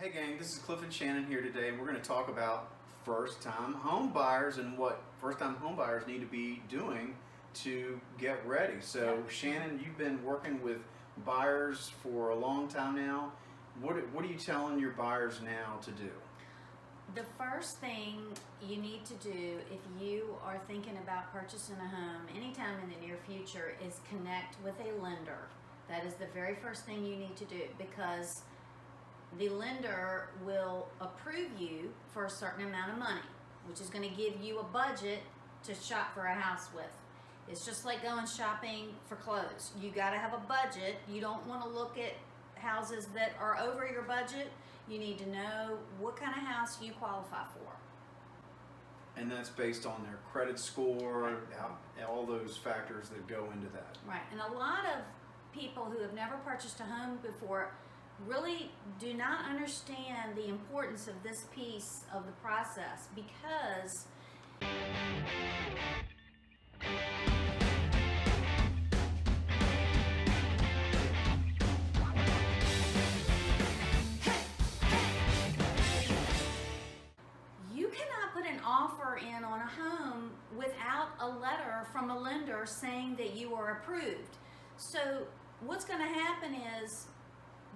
Hey gang, this is Cliff and Shannon here today, and we're going to talk about first-time home buyers and what first-time home buyers need to be doing to get ready. So Shannon, you've been working with buyers for a long time now. What are you telling your buyers now to do? The first thing you need to do if you are thinking about purchasing a home anytime in the near future is connect with a lender. That is the very first thing you need to do, because the lender will approve you for a certain amount of money, which is going to give you a budget to shop for a house with. It's just like going shopping for clothes. You got to have a budget. You don't want to look at houses that are over your budget. You need to know what kind of house you qualify for. And that's based on their credit score, all those factors that go into that. Right. And a lot of people who have never purchased a home before really do not understand the importance of this piece of the process, because you cannot put an offer in on a home without a letter from a lender saying that you are approved. So what's going to happen is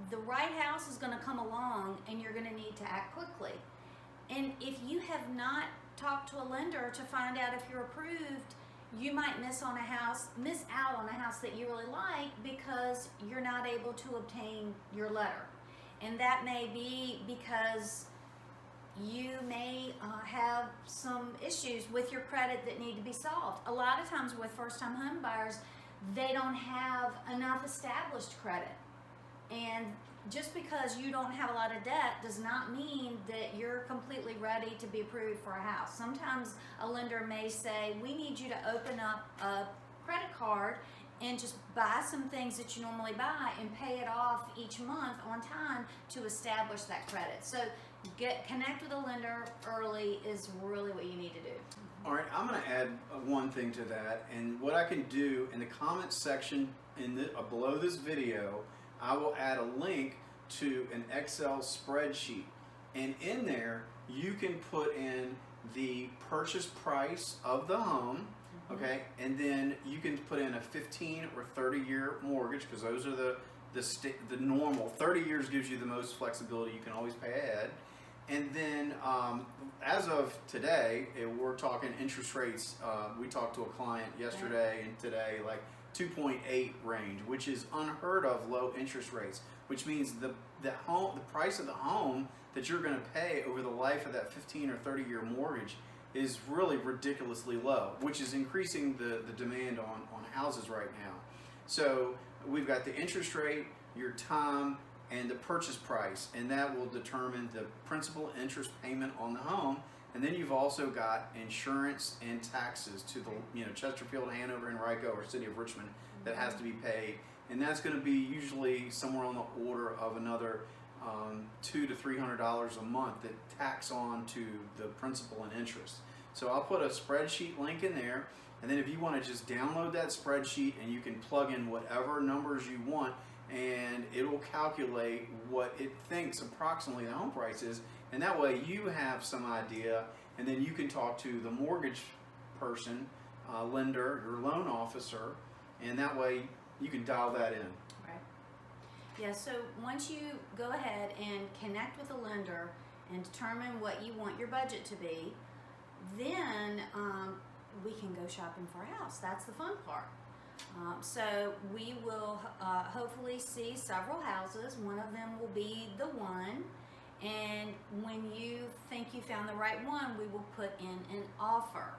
the right house is going to come along and you're going to need to act quickly. And if you have not talked to a lender to find out if you're approved, you might miss out on a house that you really like because you're not able to obtain your letter. And that may be because you may have some issues with your credit that need to be solved. A lot of times with first-time home buyers, they don't have enough established credit. And just because you don't have a lot of debt does not mean that you're completely ready to be approved for a house. Sometimes a lender may say, we need you to open up a credit card and just buy some things that you normally buy and pay it off each month on time to establish that credit. So connect with a lender early is really what you need to do. All right, I'm going to add one thing to that, and what I can do in the comments section below this video, I will add a link to an Excel spreadsheet, and in there you can put in the purchase price of the home, okay, and then you can put in a 15 or 30-year mortgage, because those are the normal. 30 years gives you the most flexibility. You can always pay ahead. And then as of today, we're talking interest rates. We talked to a client yesterday and today, like 2.8 range, which is unheard of low interest rates, which means the price of the home that you're going to pay over the life of that 15 or 30-year mortgage is really ridiculously low, which is increasing the demand on houses right now. So we've got the interest rate, your time, and the purchase price, and that will determine the principal interest payment on the home. And then you've also got insurance and taxes to the Chesterfield, Hanover, and Rico, or City of Richmond, that has to be paid, and that's going to be usually somewhere on the order of another $200 to $300 a month that tax on to the principal and interest. So I'll put a spreadsheet link in there, and then if you want to just download that spreadsheet and you can plug in whatever numbers you want, and it will calculate what it thinks approximately the home price is, and that way you have some idea, and then you can talk to the mortgage person, lender, your loan officer, and that way you can dial that in. Right. Yeah, so once you go ahead and connect with a lender and determine what you want your budget to be, then we can go shopping for a house. That's the fun part. So we will hopefully see several houses. One of them will be the one, and when you think you found the right one, we will put in an offer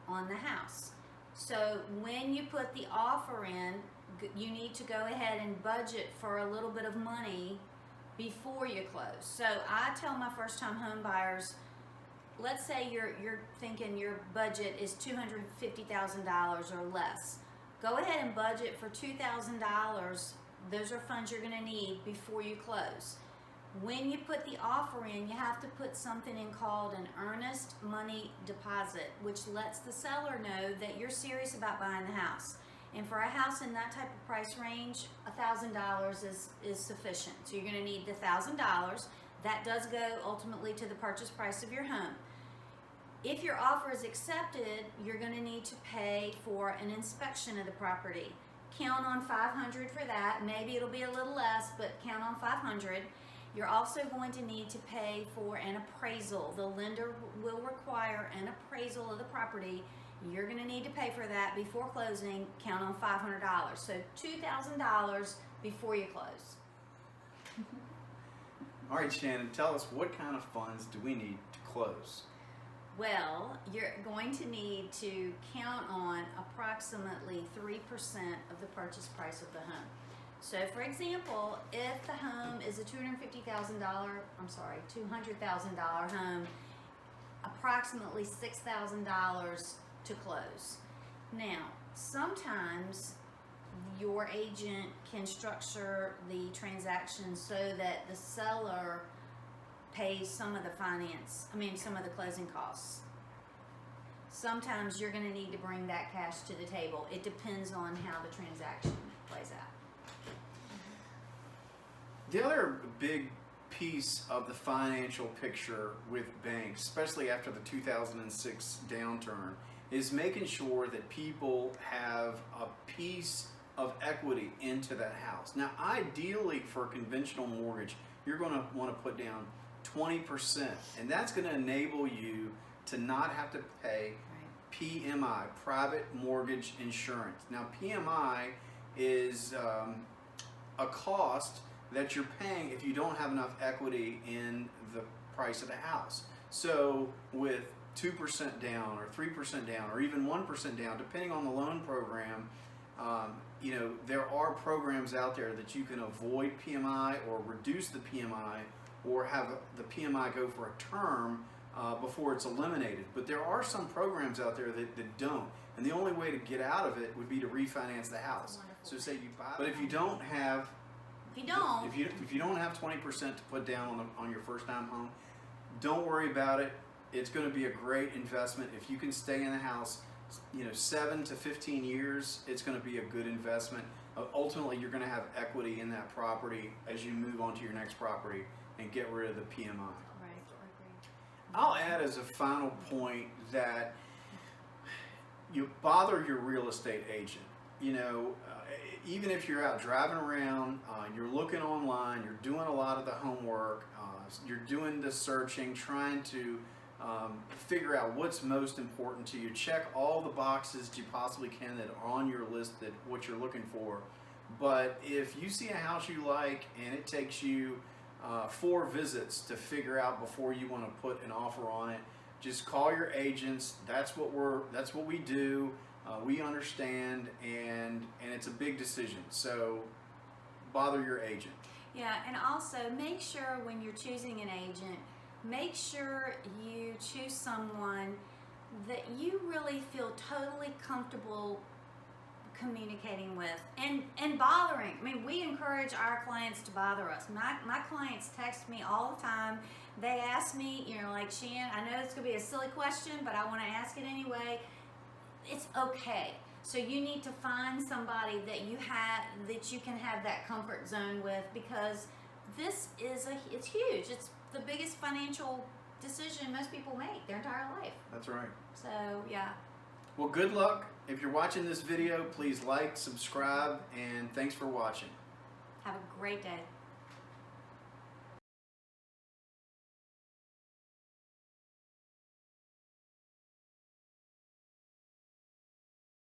on the house. So when you put the offer in, you need to go ahead and budget for a little bit of money before you close. So I tell my first-time home buyers, let's say you're thinking your budget is $250,000 or less. Go ahead and budget for $2,000. Those are funds you're going to need before you close. When you put the offer in, you have to put something in called an earnest money deposit, which lets the seller know that you're serious about buying the house. And for a house in that type of price range, $1,000 is sufficient. So you're going to need the $1,000. that does go ultimately to the purchase price of your home. If your offer is accepted, you're going to need to pay for an inspection of the property. Count on $500 for that. Maybe it'll be a little less, but count on $500. You're also going to need to pay for an appraisal. The lender will require an appraisal of the property. You're going to need to pay for that before closing. Count on $500. So $2,000 before you close. All right, Shannon, tell us, what kind of funds do we need to close? Well, you're going to need to count on approximately 3% of the purchase price of the home. So, for example, if the home is a $200,000 home, approximately $6,000 to close. Now, sometimes your agent can structure the transaction so that the seller pays some of the some of the closing costs. Sometimes you're going to need to bring that cash to the table. It depends on how the transaction plays out. The other big piece of the financial picture with banks, especially after the 2006 downturn, is making sure that people have a piece of equity into that house. Now, ideally for a conventional mortgage, you're going to want to put down 20%, and that's going to enable you to not have to pay PMI, private mortgage insurance. Now, PMI is a cost that you're paying if you don't have enough equity in the price of the house. So with 2% down or 3% down or even 1% down, depending on the loan program, there are programs out there that you can avoid PMI or reduce the PMI or have the PMI go for a term before it's eliminated. But there are some programs out there that don't. And the only way to get out of it would be to refinance the house. So say you buy, but if you don't have, if you don't have 20% to put down on your first time home, don't worry about it. It's going to be a great investment. If you can stay in the house, 7 to 15 years, it's going to be a good investment. Ultimately, you're going to have equity in that property as you move on to your next property and get rid of the PMI. Right. I'll add as a final point that you bother your real estate agent. Even if you're out driving around, you're looking online, you're doing a lot of the homework, you're doing the searching, trying to figure out what's most important to you. Check all the boxes you possibly can that are on your list, that what you're looking for. But if you see a house you like and it takes you 4 visits to figure out before you want to put an offer on it, just call your agents. That's what we do. We understand, and it's a big decision. So bother your agent. Yeah, and also make sure when you're choosing an agent, make sure you choose someone that you really feel totally comfortable communicating with and bothering. We encourage our clients to bother us. My clients text me all the time. They ask me, Shan, I know it's going to be a silly question, but I want to ask it anyway. It's okay. So you need to find somebody that you can have that comfort zone with, because it's huge. It's the biggest financial decision most people make their entire life. That's right. So, yeah. Well, good luck. If you're watching this video, please like, subscribe, and thanks for watching. Have a great day.